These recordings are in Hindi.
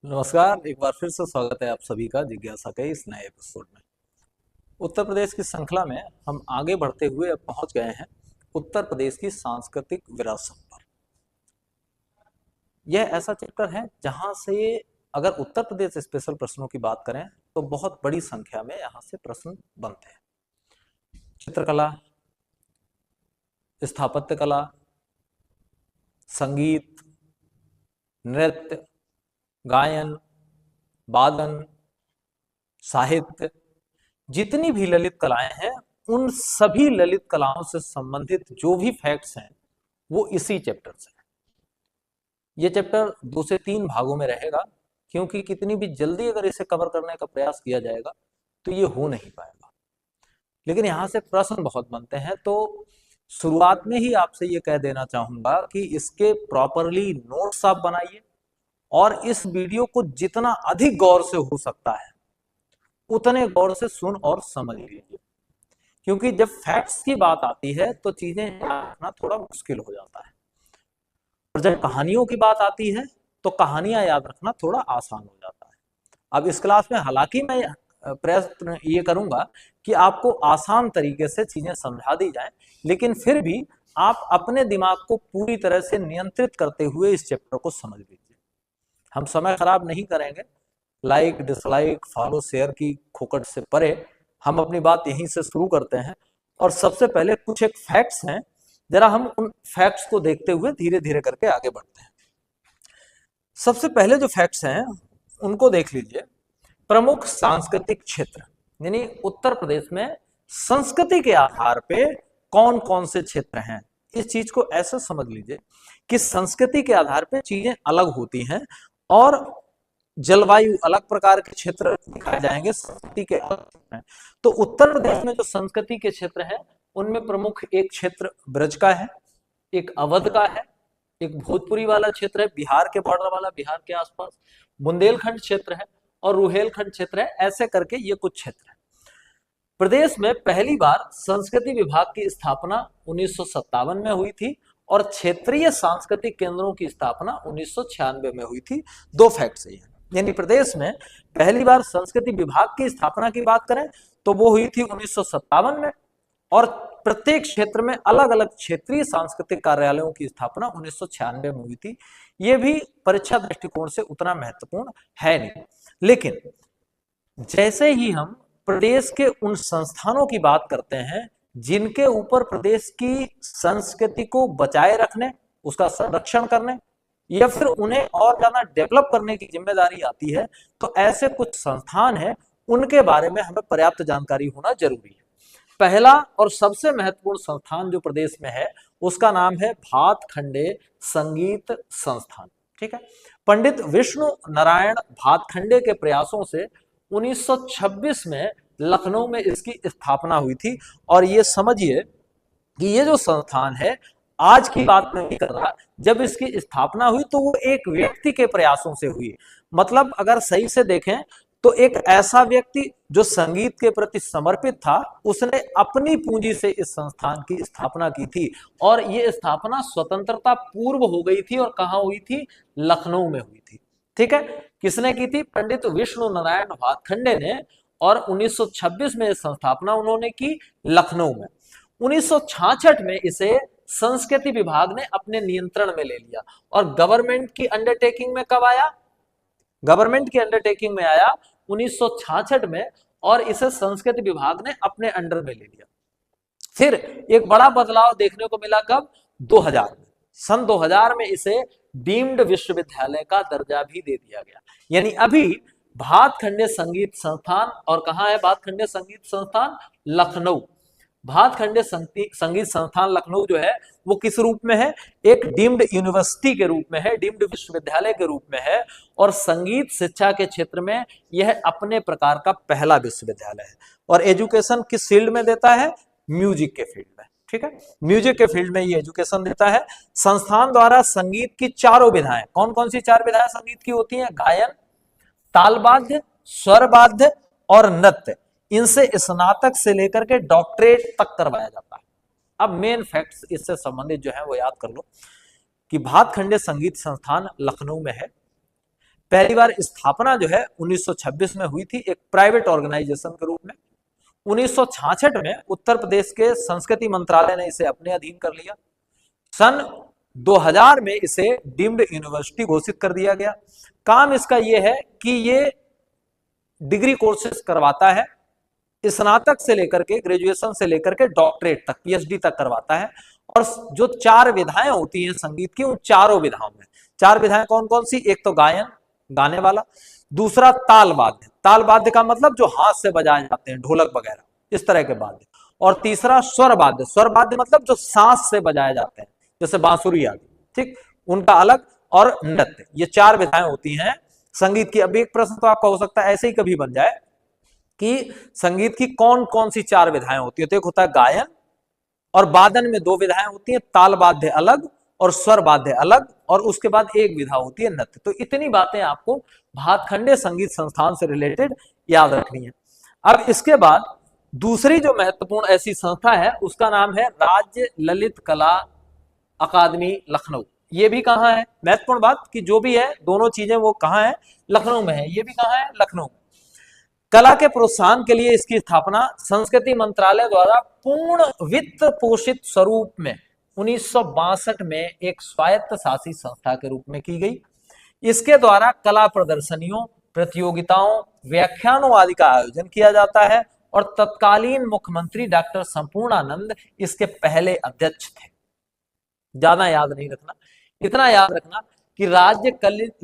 नमस्कार। एक बार फिर से स्वागत है आप सभी का जिज्ञासा के इस नए एपिसोड में। उत्तर प्रदेश की श्रृंखला में हम आगे बढ़ते हुए अब पहुंच गए हैं उत्तर प्रदेश की सांस्कृतिक विरासत पर। यह ऐसा चैप्टर है जहां से अगर उत्तर प्रदेश स्पेशल प्रश्नों की बात करें तो बहुत बड़ी संख्या में यहां से प्रश्न बनते हैं। चित्रकला, स्थापत्य कला, संगीत, नृत्य, गायन, वादन, साहित्य, जितनी भी ललित कलाएं हैं उन सभी ललित कलाओं से संबंधित जो भी फैक्ट्स हैं वो इसी चैप्टर से है। ये चैप्टर 2 से 3 भागों में रहेगा, क्योंकि कितनी भी जल्दी अगर इसे कवर करने का प्रयास किया जाएगा तो ये हो नहीं पाएगा। लेकिन यहाँ से प्रश्न बहुत बनते हैं, तो शुरुआत में ही आपसे ये कह देना चाहूंगा कि इसके प्रॉपरली नोट्स आप बनाइए और इस वीडियो को जितना अधिक गौर से हो सकता है उतने गौर से सुन और समझ लीजिए, क्योंकि जब फैक्ट्स की बात आती है तो चीजें रखना थोड़ा मुश्किल हो जाता है, और जब कहानियों की बात आती है तो कहानियां याद रखना थोड़ा आसान हो जाता है। अब इस क्लास में हालांकि मैं प्रयत्न ये करूंगा कि आपको आसान तरीके से चीजें समझा दी जाएं, लेकिन फिर भी आप अपने दिमाग को पूरी तरह से नियंत्रित करते हुए इस चैप्टर को समझ लीजिए। हम समय खराब नहीं करेंगे, लाइक डिसलाइक फॉलो शेयर की खोकट से परे हम अपनी बात यहीं से शुरू करते हैं। और सबसे पहले कुछ एक फैक्ट्स हैं, जरा हम उन फैक्ट्स को देखते हुए धीरे धीरे करके आगे बढ़ते हैं। सबसे पहले जो फैक्ट्स हैं उनको देख लीजिए। प्रमुख सांस्कृतिक क्षेत्र, यानी उत्तर प्रदेश में संस्कृति के आधार पे कौन कौन से क्षेत्र हैं। इस चीज को ऐसा समझ लीजिए कि संस्कृति के आधार पे चीजें अलग होती हैं और जलवायु अलग प्रकार के क्षेत्र दिखाए जाएंगे संस्कृति के अलग। तो उत्तर प्रदेश में जो संस्कृति के क्षेत्र है उनमें प्रमुख एक क्षेत्र ब्रज का है, एक अवध का है, एक भोजपुरी वाला क्षेत्र है बिहार के बॉर्डर वाला, बिहार के आसपास बुंदेलखंड क्षेत्र है और रुहेलखंड क्षेत्र है। ऐसे करके ये कुछ क्षेत्र है। प्रदेश में पहली बार संस्कृति विभाग की स्थापना 1957 में हुई थी और क्षेत्रीय सांस्कृतिक केंद्रों की स्थापना 1996 में हुई थी। दो फैक्ट्स है, यानी प्रदेश में पहली बार संस्कृति विभाग की स्थापना की बात करें तो वो हुई थी 1957 में, और प्रत्येक क्षेत्र में अलग अलग क्षेत्रीय सांस्कृतिक कार्यालयों की स्थापना 1996 में हुई थी। ये भी परीक्षा दृष्टिकोण से उतना महत्वपूर्ण है नहीं, लेकिन जैसे ही हम प्रदेश के उन संस्थानों की बात करते हैं जिनके ऊपर प्रदेश की संस्कृति को बचाए रखने, उसका संरक्षण करने या फिर उन्हें और ज्यादा डेवलप करने की जिम्मेदारी आती है, तो ऐसे कुछ संस्थान हैं, उनके बारे में हमें पर्याप्त जानकारी होना जरूरी है। पहला और सबसे महत्वपूर्ण संस्थान जो प्रदेश में है उसका नाम है भातखंडे संगीत संस्थान। ठीक है, पंडित विष्णु नारायण भातखंडे के प्रयासों से 1926 में लखनऊ में इसकी स्थापना हुई थी। और ये समझिए कि ये जो संस्थान है, आज की बात नहीं कर रहा, जब इसकी स्थापना हुई तो वो एक व्यक्ति के प्रयासों से हुई। मतलब अगर सही से देखें तो एक ऐसा व्यक्ति जो संगीत के प्रति समर्पित था, उसने अपनी पूंजी से इस संस्थान की स्थापना की थी। और ये स्थापना स्वतंत्रता पूर्व हो गई थी और कहां हुई थी? लखनऊ में हुई थी। ठीक है, किसने की थी? पंडित विष्णु नारायण भातखंडे ने। और 1926 में स्थापना उन्होंने की लखनऊ में। 1966 में इसे संस्कृति विभाग ने अपने नियंत्रण में ले लिया। और गवर्नमेंट की अंडरटेकिंग में कब आया? गवर्नमेंट की अंडरटेकिंग में आया 1966 में, और इसे संस्कृति विभाग ने अपने अंडर में ले लिया। फिर एक बड़ा बदलाव देखने को मिला कब? 2000 में। सन 2000 में इसे डीम्ड विश्वविद्यालय का दर्जा भी दे दिया गया। यानी अभी भातखंडे संगीत संस्थान, और कहां है भातखंडे संगीत संस्थान? लखनऊ। भातखंडे संगीत संस्थान लखनऊ जो है वो किस रूप में है? एक डीम्ड यूनिवर्सिटी के रूप में है, डीम्ड विश्वविद्यालय के रूप में है। और संगीत शिक्षा के क्षेत्र में यह अपने प्रकार का पहला विश्वविद्यालय है। और एजुकेशन किस फील्ड में देता है? म्यूजिक के फील्ड में। ठीक है, म्यूजिक के फील्ड में ये एजुकेशन देता है। संस्थान द्वारा संगीत की चारों विधाएं, कौन कौन सी चार विधाएं संगीत की होती हैं? गायन, तालवाद्य, स्वरवाद्य और नृत्य। इनसे स्नातक से लेकर के डॉक्टरेट तक करवाया जाता है। अब मेन फैक्ट्स इससे संबंधित जो है वो याद कर लो कि भातखंडे संगीत संस्थान लखनऊ में है। पहली बार स्थापना जो है 1926 में हुई थी एक प्राइवेट ऑर्गेनाइजेशन के रूप में। 1966 में उत्तर प्रदेश के संस्कृति मंत्रालय ने इसे अपने अधीन कर लिया। सन 2000 में इसे डीम्ड यूनिवर्सिटी घोषित कर दिया गया। काम इसका यह है कि ये डिग्री कोर्सेज करवाता है, स्नातक से लेकर के ग्रेजुएशन से लेकर के डॉक्टरेट तक, पीएचडी तक करवाता है। और जो 4 विधाएं होती हैं संगीत की, उन चारों विधाओं में 4 विधाएं कौन कौन सी? एक तो गायन, गाने वाला, दूसरा ताल वाद्य, ताल वाद्य का मतलब जो हाथ से बजाए जाते हैं, ढोलक वगैरह इस तरह के वाद्य, और तीसरा स्वर वाद्य, स्वर वाद्य मतलब जो सांस से बजाए जाते हैं जैसे बांसुरी आदि, ठीक, उनका अलग, और नृत्य। ये 4 विधाएं होती हैं संगीत की। अब एक प्रश्न तो आपका हो सकता है ऐसे ही कभी बन जाए कि संगीत की कौन कौन सी 4 विधाएं होती है। तो एक होता है गायन, और वादन में 2 विधाएं होती हैं, ताल वाद्य अलग और स्वर वाद्य अलग, और उसके बाद एक विधा होती है नृत्य। तो इतनी बातें आपको भातखंडे संगीत संस्थान से रिलेटेड याद रखनी है। अब इसके बाद दूसरी जो महत्वपूर्ण ऐसी संस्था है उसका नाम है राज्य ललित कला अकादमी लखनऊ। ये भी कहाँ है? महत्वपूर्ण बात कि जो भी है दोनों चीजें वो कहाँ है? लखनऊ में है। ये भी कहाँ है? लखनऊ। कला के प्रोत्साहन के लिए इसकी स्थापना संस्कृति मंत्रालय द्वारा पूर्ण वित्त पोषित स्वरूप में 1962 में एक स्वायत्त शासी संस्था के रूप में की गई। इसके द्वारा कला प्रदर्शनियों, प्रतियोगिताओं, व्याख्यानों आदि का आयोजन किया जाता है, और तत्कालीन मुख्यमंत्री डॉक्टर संपूर्णानंद इसके पहले अध्यक्ष थे। ज्यादा याद नहीं रखना, इतना याद रखना कि राज्य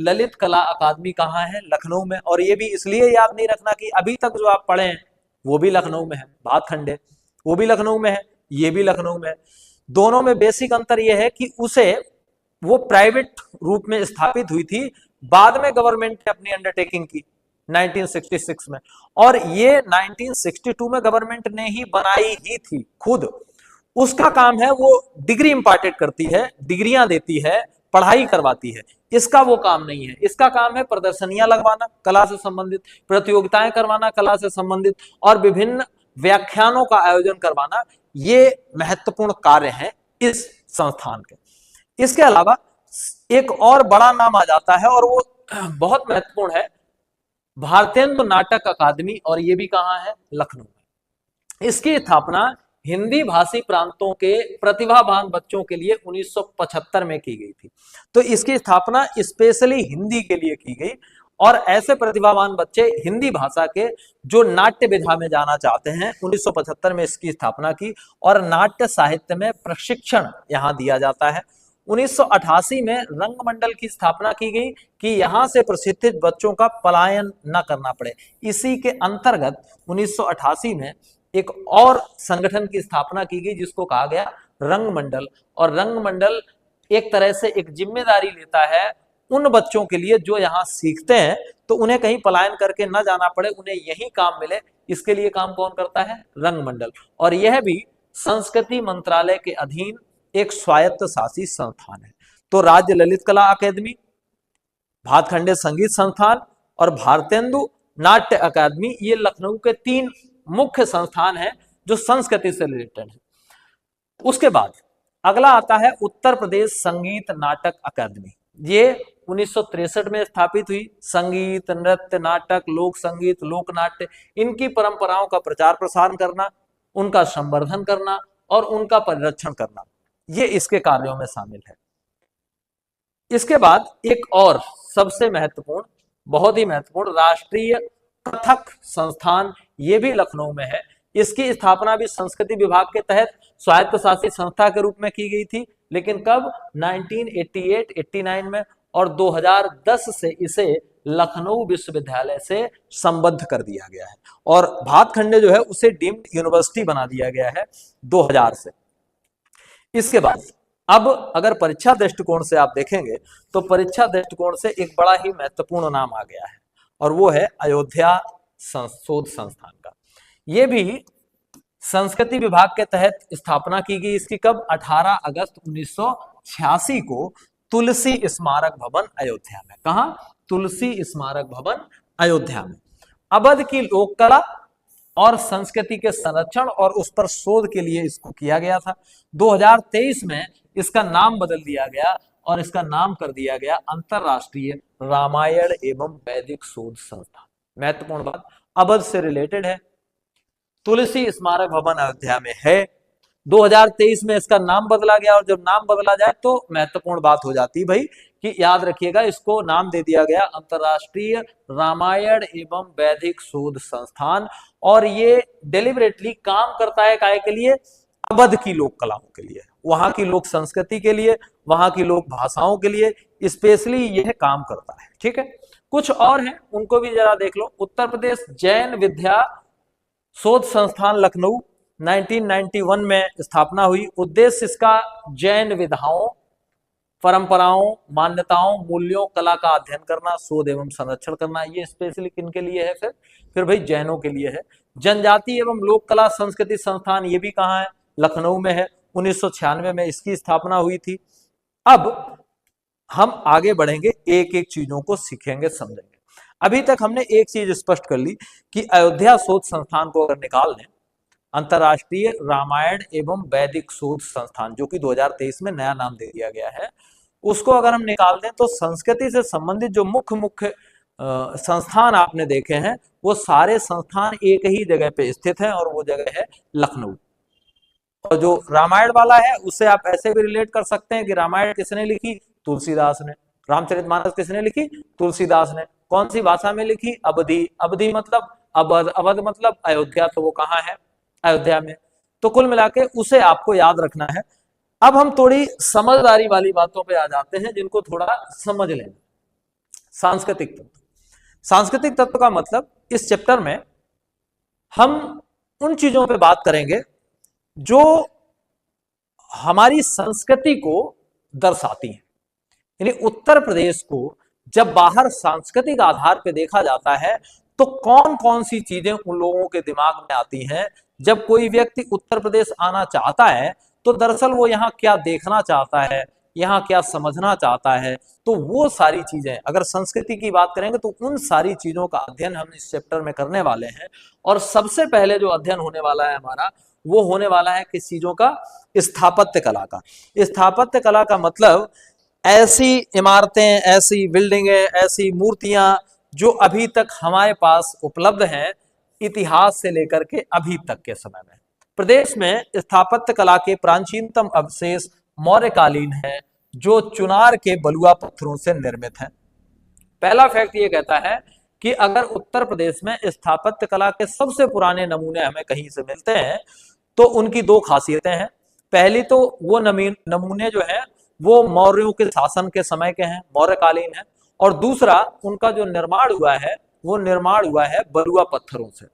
ललित कला अकादमी कहाँ है? लखनऊ में। और ये भी इसलिए याद नहीं रखना कि अभी तक जो आप पढ़े हैं वो भी लखनऊ में है, भातखंडे वो भी लखनऊ में है, ये भी लखनऊ में है। दोनों में बेसिक अंतर यह है कि उसे वो प्राइवेट रूप में स्थापित हुई थी, बाद में गवर्नमेंट ने अपनी अंडरटेकिंग की 1966 में, और ये 1962 में गवर्नमेंट ने ही बनाई ही थी खुद। उसका काम है वो डिग्री इंपार्टेड करती है, डिग्रियां देती है, पढ़ाई करवाती है। इसका वो काम नहीं है। इसका काम है प्रदर्शनियां लगवाना कला से संबंधित, प्रतियोगिताएं करवाना कला से संबंधित, और विभिन्न व्याख्यानों का आयोजन करवाना। ये महत्वपूर्ण कार्य हैं इस संस्थान के। इसके अलावा एक और बड़ा नाम आ जाता है और वो बहुत महत्वपूर्ण है, भारतेंदु नाटक अकादमी, और ये भी कहाँ है? लखनऊ में। इसकी स्थापना हिंदी भाषी प्रांतों के प्रतिभावान बच्चों के लिए 1975 में की गई थी। तो इसकी स्थापना स्पेशली हिंदी के लिए की गई, और ऐसे प्रतिभावान बच्चे हिंदी भाषा के जो नाट्य विधा में जाना चाहते हैं, 1975 में इसकी स्थापना की, और नाट्य साहित्य में प्रशिक्षण यहाँ दिया जाता है। 1988 में रंगमंडल की स्थापना की गई कि यहाँ से प्रशिक्षित बच्चों का पलायन न करना पड़े। इसी के अंतर्गत 1988 में एक और संगठन की स्थापना की गई जिसको कहा गया रंगमंडल। और रंगमंडल एक तरह से एक जिम्मेदारी लेता है उन बच्चों के लिए जो यहाँ सीखते हैं, तो उन्हें कहीं पलायन करके न जाना पड़े, उन्हें यही काम मिले। इसके लिए काम कौन करता है? रंगमंडल। और यह भी संस्कृति मंत्रालय के अधीन एक स्वायत्त शासी संस्थान है। तो राज्य ललित कला अकादमी, भातखंडे संगीत संस्थान और भारतेंदु नाट्य अकादमी, ये लखनऊ के 3 मुख्य संस्थान हैं जो संस्कृति से रिलेटेड है। उसके बाद अगला आता है उत्तर प्रदेश संगीत नाटक अकादमी। ये 1963 में स्थापित हुई। संगीत, नृत्य, नाटक, लोक संगीत, लोक नाट्य, इनकी परंपराओं का प्रचार प्रसार करना, उनका संवर्धन करना और उनका परिरक्षण करना, ये इसके कार्यों में शामिल है। इसके बाद एक और सबसे महत्वपूर्ण, बहुत ही महत्वपूर्ण राष्ट्रीय कथक संस्थान, ये भी लखनऊ में है। इसकी स्थापना भी संस्कृति विभाग के तहत स्वायत्त शासी संस्था के रूप में की गई थी, लेकिन कब? 1988-89 में, और 2010 से इसे लखनऊ विश्वविद्यालय से संबद्ध कर दिया गया है, और भातखंडे जो है उसे डीम्ड यूनिवर्सिटी बना दिया गया है 2000 से। इसके बाद अब अगर परीक्षा दृष्टिकोण से आप देखेंगे तो परीक्षा दृष्टिकोण से एक बड़ा ही महत्वपूर्ण नाम आ गया है, और वो है अयोध्या शोध संस्थान का। ये भी संस्कृति विभाग के तहत स्थापना की गई। इसकी कब? 18 अगस्त 1986 को तुलसी स्मारक भवन अयोध्या में। कहा? तुलसी स्मारक भवन अयोध्या में। अवध की लोक कला और संस्कृति के संरक्षण और उस पर शोध के लिए इसको किया गया था। 2023 में इसका नाम बदल दिया गया और इसका नाम कर दिया गया अंतरराष्ट्रीय रामायण एवं वैदिक शोध संस्थान। महत्वपूर्ण बात, अवध से रिलेटेड है, तुलसी स्मारक भवन अयोध्या में है। 2023 में इसका नाम बदला गया, और जब नाम बदला जाए तो महत्वपूर्ण बात हो जाती है भाई कि याद रखिएगा, इसको नाम दे दिया गया अंतरराष्ट्रीय रामायण एवं वैदिक शोध संस्थान। और ये डेलिबरेटली काम करता है काय के लिए? अवध की लोक कलाओं के लिए, वहां की लोक संस्कृति के लिए, वहां की लोक भाषाओं के लिए स्पेशली यह काम करता है। ठीक है, कुछ और है उनको भी जरा देख लो। उत्तर प्रदेश जैन विद्या शोध संस्थान लखनऊ 1991 में स्थापना हुई। उद्देश्य इसका जैन विधाओं, परंपराओं, मान्यताओं, मूल्यों, कला का अध्ययन करना, शोध एवं संरक्षण करना। ये स्पेशली किनके लिए है? फिर भाई जैनों के लिए है। जनजाति एवं लोक कला संस्कृति संस्थान, ये भी कहाँ है? लखनऊ में है। 1996 में इसकी स्थापना हुई थी। अब हम आगे बढ़ेंगे, एक एक चीजों को सीखेंगे, समझेंगे। अभी तक हमने एक चीज स्पष्ट कर ली कि अयोध्या शोध संस्थान को अगर निकाल लें, अंतरराष्ट्रीय रामायण एवं वैदिक शोध संस्थान, जो कि 2023 में नया नाम दे दिया गया है, उसको अगर हम निकाल दें तो संस्कृति से संबंधित जो मुख्य संस्थान आपने देखे हैं, वो सारे संस्थान एक ही जगह पे स्थित हैं, और वो जगह है लखनऊ। और जो रामायण वाला है उससे आप ऐसे भी रिलेट कर सकते हैं कि रामायण किसने लिखी? तुलसीदास ने। रामचरितमानस किसने लिखी? तुलसीदास ने। कौन सी भाषा में लिखी? अवधी। अवधी मतलब अवध, अवध मतलब अयोध्या, तो वो कहाँ है? अयोध्या में। तो कुल मिला के उसे आपको याद रखना है। अब हम थोड़ी समझदारी वाली बातों पे आ जाते हैं, जिनको थोड़ा समझ लें। सांस्कृतिक तत्व। सांस्कृतिक तत्व का मतलब इस चैप्टर में हम उन चीजों पे बात करेंगे जो हमारी संस्कृति को दर्शाती हैं। यानी उत्तर प्रदेश को जब बाहर सांस्कृतिक आधार पे देखा जाता है तो कौन कौन सी चीजें उन लोगों के दिमाग में आती हैं। जब कोई व्यक्ति उत्तर प्रदेश आना चाहता है तो दरअसल वो यहाँ क्या देखना चाहता है, यहाँ क्या समझना चाहता है। तो वो सारी चीजें, अगर संस्कृति की बात करेंगे तो उन सारी चीजों का अध्ययन हम इस चैप्टर में करने वाले हैं। और सबसे पहले जो अध्ययन होने वाला है हमारा, वो होने वाला है किस चीजों का? स्थापत्य कला का। स्थापत्य कला का मतलब ऐसी इमारतें, ऐसी बिल्डिंगें, ऐसी मूर्तियां जो अभी तक हमारे पास उपलब्ध हैं, इतिहास से लेकर के अभी तक के समय में। प्रदेश में स्थापत्य कला के प्राचीनतम अवशेष मौर्यकालीन है, जो चुनार के बलुआ पत्थरों से निर्मित है। पहला फैक्ट ये कहता है कि अगर उत्तर प्रदेश में स्थापत्य कला के सबसे पुराने नमूने हमें कहीं से मिलते हैं तो उनकी दो खासियतें हैं। पहली तो वो नमूने जो है वो मौर्यों के शासन के समय के हैं, मौर्यकालीन है। और दूसरा, उनका जो निर्माण हुआ है वो निर्माण हुआ है बलुआ पत्थरों से।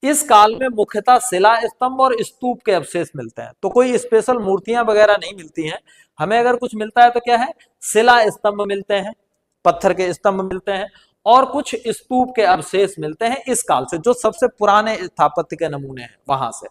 इस काल में मुख्यतः शिला स्तंभ और स्तूप के अवशेष मिलते हैं। तो कोई स्पेशल मूर्तियां वगैरह नहीं मिलती हैं हमें। अगर कुछ मिलता है तो क्या है? शिला स्तंभ मिलते हैं, पत्थर के स्तंभ मिलते हैं, और कुछ स्तूप के अवशेष मिलते हैं इस काल से, जो सबसे पुराने स्थापत्य के नमूने हैं वहां से।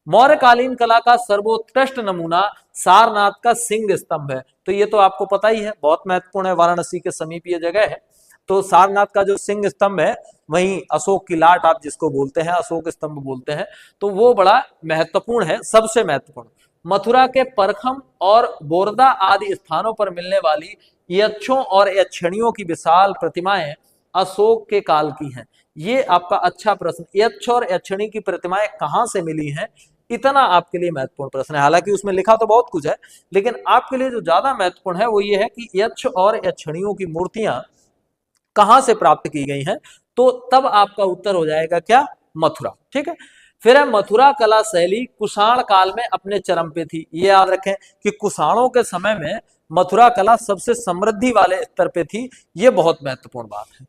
मौर्यकालीन कला का सर्वोत्कृष्ट नमूना सारनाथ का सिंह स्तंभ है। तो ये तो आपको पता ही है, बहुत महत्वपूर्ण है, वाराणसी के समीप ये जगह है। तो सारनाथ का जो सिंह स्तंभ है, वहीं अशोक की लाट आप जिसको बोलते हैं, अशोक स्तंभ बोलते हैं, तो वो बड़ा महत्वपूर्ण है, सबसे महत्वपूर्ण। मथुरा के परखम और बोरदा आदि स्थानों पर मिलने वाली यक्षों और यक्षिणियों की विशाल प्रतिमाएं अशोक के काल की हैं। ये आपका अच्छा प्रश्न, यक्ष और यक्षिणी की प्रतिमाएं कहां से मिली हैं, इतना आपके लिए महत्वपूर्ण प्रश्न है। हालांकि उसमें लिखा तो बहुत कुछ है, लेकिन आपके लिए जो ज्यादा महत्वपूर्ण है वो ये है कि यक्ष और यक्षिणियों की मूर्तियां कहां से प्राप्त की गई हैं। तो तब आपका उत्तर हो जाएगा क्या? मथुरा। ठीक है। फिर है मथुरा कला शैली कुषाण काल में अपने चरम पे थी। ये याद रखें कि कुषाणों के समय में मथुरा कला सबसे समृद्धि वाले स्तर पे थी। ये बहुत महत्वपूर्ण बात है।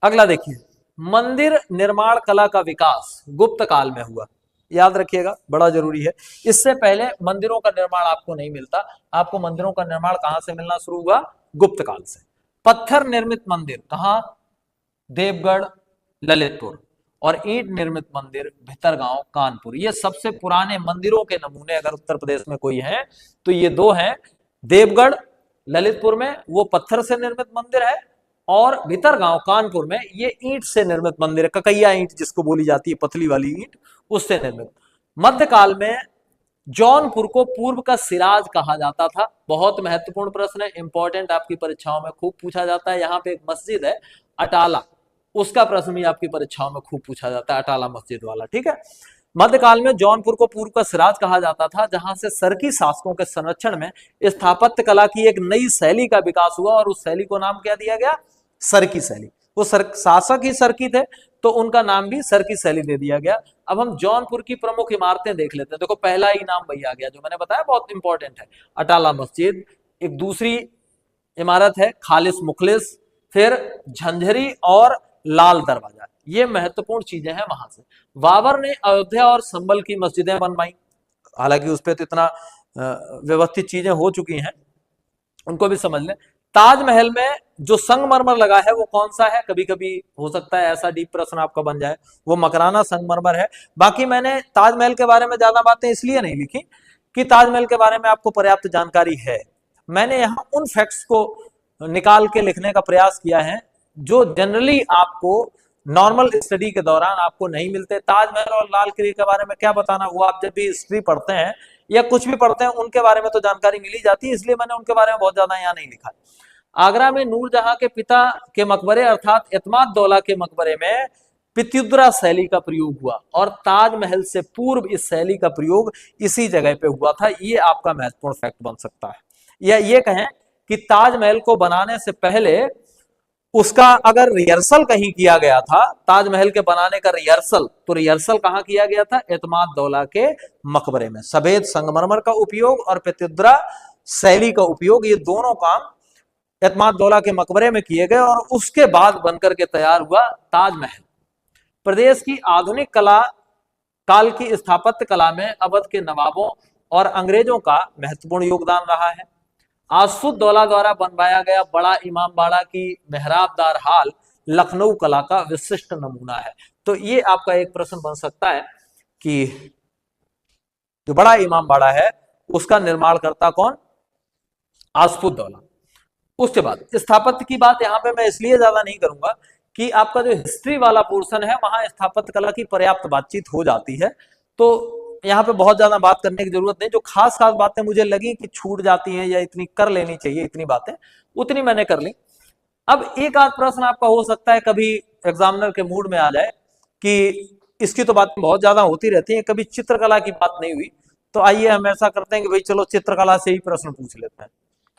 अगला देखिए, मंदिर निर्माण कला का विकास गुप्त काल में हुआ। याद रखिएगा, बड़ा जरूरी है। इससे पहले मंदिरों का निर्माण आपको नहीं मिलता। आपको मंदिरों का निर्माण कहां से मिलना शुरू हुआ? गुप्त काल से। पत्थर निर्मित मंदिर कहां? देवगढ़, ललितपुर। और ईंट निर्मित मंदिर भितरगांव, कानपुर। ये सबसे पुराने मंदिरों के नमूने अगर उत्तर प्रदेश में कोई है तो ये दो हैं। देवगढ़ ललितपुर में वो पत्थर से निर्मित मंदिर है, और भितरगांव कानपुर में ये ईंट से निर्मित मंदिर है। ककैया ईंट जिसको बोली जाती है, पतली वाली ईंट, उससे निर्मित। मध्यकाल में जौनपुर को पूर्व का सिराज कहा जाता था। बहुत महत्वपूर्ण प्रश्न है, इंपॉर्टेंट, आपकी परीक्षाओं में खूब पूछा जाता है। यहाँ पे एक मस्जिद है अटाला, उसका प्रश्न भी आपकी परीक्षाओं में खूब पूछा जाता है, अटाला मस्जिद वाला, ठीक है। मध्यकाल में जौनपुर को पूर्व का सिराज कहा जाता था, जहां से सरकी शासकों के संरक्षण में स्थापत्य कला की एक नई शैली का विकास हुआ, और उस शैली को नाम क्या दिया गया? सरकी शैली। वो शासक ही सरकी थे, तो उनका नाम भी सरकी शैली दे दिया गया। अब हम जौनपुर की प्रमुख इमारतें देख लेते हैं। देखो पहला ही नाम वही आ गया जो मैंने बताया, बहुत इंपॉर्टेंट है, अटाला मस्जिद। एक दूसरी इमारत है खालिस मुखलिस, फिर झंझरी और लाल दरवाजा, ये महत्वपूर्ण चीजें हैं वहां से। बाबर ने अयोध्या और संभल की मस्जिदें बनवाई, हालांकि उस पर तो इतना व्यवस्थित चीजें हो चुकी हैं, उनको भी समझ लें। ताजमहल में जो संगमरमर लगा है वो कौन सा है? कभी कभी हो सकता है ऐसा डीप प्रश्न आपका बन जाए, वो मकराना संगमरमर है। बाकी मैंने ताजमहल के बारे में ज्यादा बातें इसलिए नहीं लिखी कि ताजमहल के बारे में आपको पर्याप्त जानकारी है। मैंने यहाँ उन फैक्ट्स को निकाल के लिखने का प्रयास किया है जो जनरली आपको नॉर्मल स्टडी के दौरान आपको नहीं मिलते। ताजमहल और लाल किले के बारे में क्या बताना, वो आप जब भी हिस्ट्री पढ़ते हैं या कुछ भी पढ़ते हैं उनके बारे में तो जानकारी मिल ही जाती है, इसलिए मैंने उनके बारे में बहुत ज्यादा यहाँ नहीं लिखा। आगरा में नूरजहां के पिता के मकबरे अर्थात एतमाद-दौला के मकबरे में पित्युद्रा शैली का प्रयोग हुआ, और ताजमहल से पूर्व इस शैली का प्रयोग इसी जगह पे हुआ था। ये आपका महत्वपूर्ण फैक्ट बन सकता है। या ये कहें कि ताजमहल को बनाने से पहले उसका अगर रिहर्सल कहीं किया गया था, ताजमहल के बनाने का रिहर्सल, तो रिहर्सल कहां किया गया था? एतमाद-दौला के मकबरे में। सफेद संगमरमर का उपयोग और पित्युद्रा शैली का उपयोग, ये दोनों काम एतमाद-दौला के मकबरे में किए गए, और उसके बाद बनकर के तैयार हुआ ताजमहल। प्रदेश की आधुनिक कला काल की स्थापत्य कला में अवध के नवाबों और अंग्रेजों का महत्वपूर्ण योगदान रहा है। आसफुद्दौला द्वारा बनवाया गया बड़ा इमामबाड़ा की मेहराबदार हाल लखनऊ कला का विशिष्ट नमूना है। तो ये आपका एक प्रश्न बन सकता है कि जो बड़ा इमामबाड़ा है उसका निर्माण करता कौन? आसफुद्दौला। उसके बाद स्थापत्य की बात यहाँ पे मैं इसलिए ज्यादा नहीं करूंगा कि आपका जो हिस्ट्री वाला पोर्शन है वहां स्थापत्य कला की पर्याप्त बातचीत हो जाती है, तो यहाँ पे बहुत ज्यादा बात करने की जरूरत नहीं। जो खास खास बातें मुझे लगी कि छूट जाती हैं या इतनी कर लेनी चाहिए, इतनी बातें उतनी मैंने कर ली। अब एक आध प्रश्न आपका हो सकता है कभी एग्जामिनर के मूड में आ जाए कि इसकी तो बातें बहुत ज्यादा होती रहती है, कभी चित्रकला की बात नहीं हुई, तो आइए हम ऐसा करते हैं कि भाई चलो चित्रकला से ही प्रश्न पूछ लेते हैं।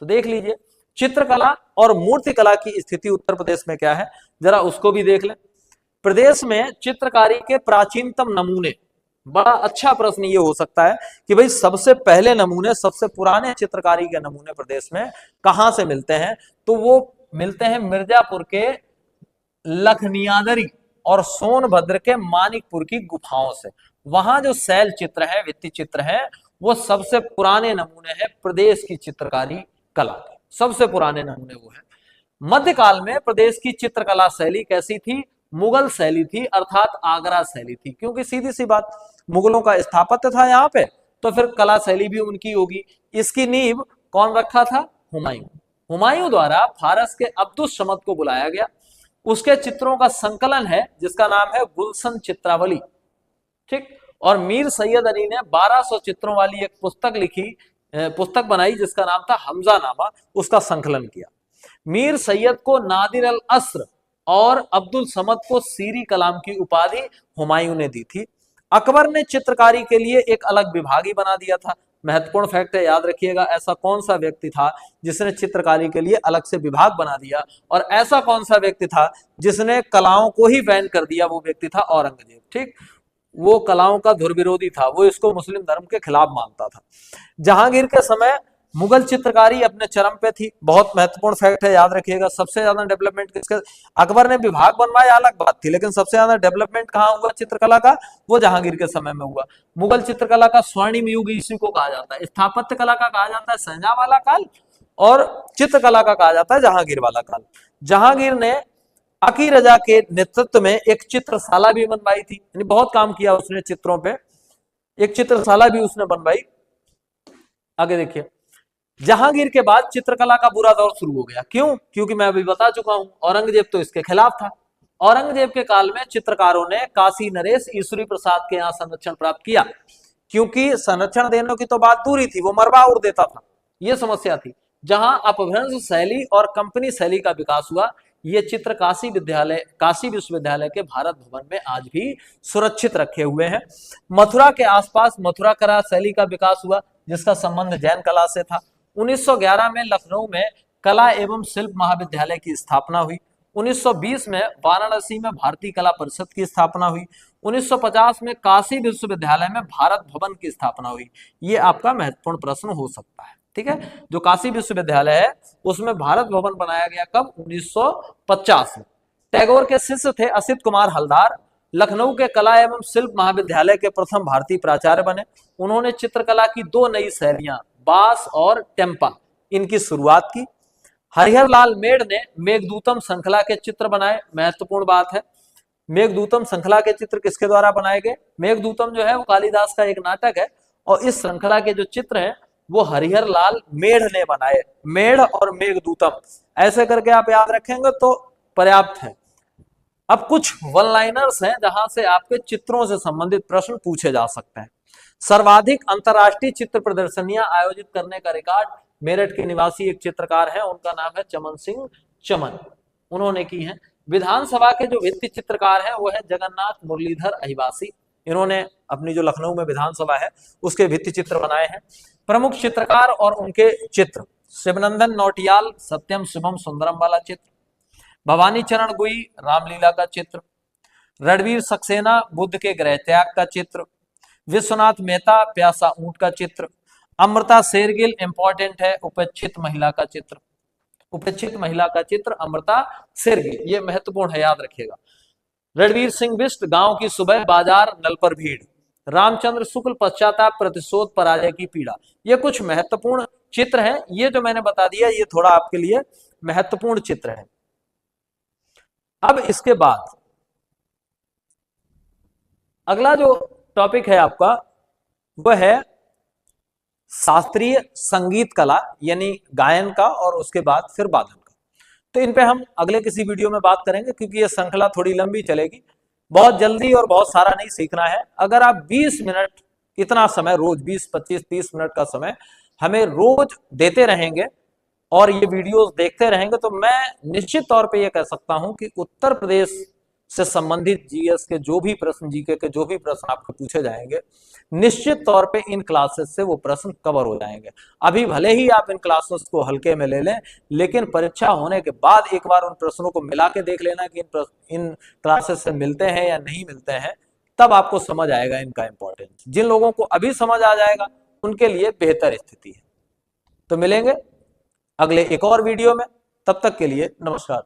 तो देख लीजिए चित्रकला और मूर्तिकला की स्थिति उत्तर प्रदेश में क्या है, जरा उसको भी देख लें। प्रदेश में चित्रकारी के प्राचीनतम नमूने, बड़ा अच्छा प्रश्न ये हो सकता है कि भाई सबसे पहले नमूने, सबसे पुराने चित्रकारी के नमूने प्रदेश में कहां से मिलते हैं? तो वो मिलते हैं मिर्जापुर के लखनियादरी और सोनभद्र के मानिकपुर की गुफाओं से। वहां जो शैल चित्र है, भित्ति चित्र है, वो सबसे पुराने नमूने हैं प्रदेश की चित्रकारी कला के, सबसे पुराने नमूने वो है। मध्यकाल में प्रदेश की चित्रकला शैली कैसी थी? मुगल शैली थी, अर्थात आगरा शैली थी, क्योंकि सीधी सी बात मुगलों का स्थापत्य था यहाँ पे, तो फिर कला शैली भी उनकी होगी। इसकी नींव कौन रखा था? हुमायूं। हुमायूं द्वारा फारस के अब्दुस समद को बुलाया गया, उसके चित्रों का संकलन है जिसका नाम है गुलशन चित्रावली, ठीक। और मीर सैयद अली ने 1200 चित्रों वाली एक पुस्तक बनाई जिसका नाम था हमजा नामा, उसका संकलन किया। मीर सैयद को नादिर अल अस्र और अब्दुल समद को सीरी कलाम की उपाधि हुमायूं ने दी थी। अकबर ने चित्रकारी के लिए एक अलग विभाग ही बना दिया था। महत्वपूर्ण फैक्ट है, याद रखिएगा, ऐसा कौन सा व्यक्ति था जिसने चित्रकारी के लिए अलग से विभाग बना दिया, और ऐसा कौन सा व्यक्ति था जिसने कलाओं को ही बैन कर दिया? वो व्यक्ति था औरंगजेब, ठीक। वो कलाओं का धुरविरोधी था, वो इसको मुस्लिम धर्म के खिलाफ मानता था। जहांगीर के समय मुगल चित्रकारी अपने चरम पे थी। बहुत महत्वपूर्ण फैक्ट है, याद रखिएगा। सबसे ज्यादा डेवलपमेंट किसके? अकबर ने विभाग बनवाया अलग बात थी, लेकिन सबसे ज्यादा डेवलपमेंट कहाँ हुआ चित्रकला का? वो जहांगीर के समय में हुआ। मुगल चित्रकला का स्वर्णिम युग इसी को कहा जाता है। स्थापत्य कला का कहा जाता है शाहजहां काल, और चित्रकला का कहा जाता है जहांगीर वाला काल। जहांगीर ने आकी रजा के नेतृत्व में एक चित्रशाला भी बनवाई थी, यानी बहुत काम किया उसने चित्रों पे, एक चित्रशाला भी उसने बनवाई। आगे देखिए, जहांगीर के बाद चित्रकला का बुरा दौर शुरू हो गया। क्यों? क्योंकि मैं अभी बता चुका हूं, औरंगजेब तो इसके खिलाफ था। औरंगजेब के काल में चित्रकारों ने काशी नरेश ईश्वरी प्रसाद के यहाँ संरक्षण प्राप्त किया। क्योंकि संरक्षण देने की तो बात दूरी थी, वो मरवा उड़ देता था, ये समस्या थी। जहां अपभ्रंश शैली और कंपनी शैली का विकास हुआ, ये चित्र काशी विश्वविद्यालय के भारत भवन में आज भी सुरक्षित रखे हुए हैं। मथुरा के आसपास मथुरा कला शैली का विकास हुआ, जिसका संबंध जैन कला से था। 1911 में लखनऊ में कला एवं शिल्प महाविद्यालय की स्थापना हुई। 1920 में वाराणसी में भारतीय कला परिषद की स्थापना हुई। 1950 में काशी विश्वविद्यालय में भारत भवन की स्थापना हुई। ये आपका महत्वपूर्ण प्रश्न हो सकता है, ठीक है। जो काशी विश्वविद्यालय है उसमें भारत भवन बनाया गया कब? 1950 में। टैगोर के शिष्य थे असित कुमार हलदार, लखनऊ के कला एवं शिल्प महाविद्यालय के प्रथम भारतीय प्राचार्य बने। उन्होंने चित्रकला की दो नई शैलियां, बास और टेम्पा, इनकी शुरुआत की। हरिहर लाल मेड़ ने मेघदूतम श्रृंखला के चित्र बनाए। महत्वपूर्ण बात है, मेघदूतम श्रृंखला के चित्र किसके द्वारा बनाए गए? मेघदूतम जो है वो कालिदास का एक नाटक है, और इस श्रृंखला के जो चित्र हैं वो हरिहर लाल मेढ़ ने बनाए। मेढ़ और मेघदूतम ऐसे करके आप याद रखेंगे तो पर्याप्त है। अब कुछ वन लाइनर्स हैं जहां से आपके चित्रों से संबंधित प्रश्न पूछे जा सकते हैं। सर्वाधिक अंतरराष्ट्रीय चित्र प्रदर्शनियां आयोजित करने का रिकॉर्ड मेरठ के निवासी एक चित्रकार हैं, उनका नाम है चमन सिंह चमन, उन्होंने की है। विधानसभा के जो भित्ति चित्रकार हैं वो है जगन्नाथ मुरलीधर अहिवासी, इन्होंने अपनी जो लखनऊ में विधानसभा है उसके भित्ति चित्र बनाए हैं। प्रमुख चित्रकार और उनके चित्र: शिवनंदन नौटियाल सत्यम शिवम सुंदरम वाला चित्र, भवानी चरण गुई रामलीला का चित्र, रणवीर सक्सेना बुद्ध के गृह त्याग का चित्र, विश्वनाथ मेहता प्यासा ऊंट का चित्र, अमृता शेरगिल इंपॉर्टेंट है उपेक्षित महिला का चित्र, उपेक्षित महिला का चित्र अमृता शेरगिल, ये महत्वपूर्ण है, याद रखिएगा। रणवीर सिंह बिष्ट गांव की सुबह बाजार नल पर भीड़, रामचंद्र शुक्ल पश्चाताप प्रतिशोध पराजय की पीड़ा, ये कुछ महत्वपूर्ण चित्र हैं। ये जो मैंने बता दिया ये थोड़ा आपके लिए महत्वपूर्ण चित्र है। अब इसके बाद अगला जो टॉपिक है आपका वह है शास्त्रीय संगीत कला, यानी गायन का, और उसके बाद फिर वादन का। तो इन पे हम अगले किसी वीडियो में बात करेंगे, क्योंकि ये श्रृंखला थोड़ी लंबी चलेगी। बहुत जल्दी और बहुत सारा नहीं सीखना है। अगर आप 20 मिनट इतना समय रोज 20, 25, 30 मिनट का समय हमें रोज देते रहेंगे और ये वीडियोस देखते रहेंगे, तो मैं निश्चित तौर पे ये कह सकता हूं कि उत्तर प्रदेश से संबंधित जीएस के जो भी प्रश्न, जीके के जो भी प्रश्न आपको पूछे जाएंगे, निश्चित तौर पे इन क्लासेस से वो प्रश्न कवर हो जाएंगे। अभी भले ही आप इन क्लासेस को हल्के में ले लें, लेकिन परीक्षा होने के बाद एक बार उन प्रश्नों को मिला के देख लेना कि इन क्लासेस से मिलते हैं या नहीं मिलते हैं, तब आपको समझ आएगा इनका इंपॉर्टेंस। जिन लोगों को अभी समझ आ जाएगा उनके लिए बेहतर स्थिति है। तो मिलेंगे अगले एक और वीडियो में, तब तक के लिए नमस्कार।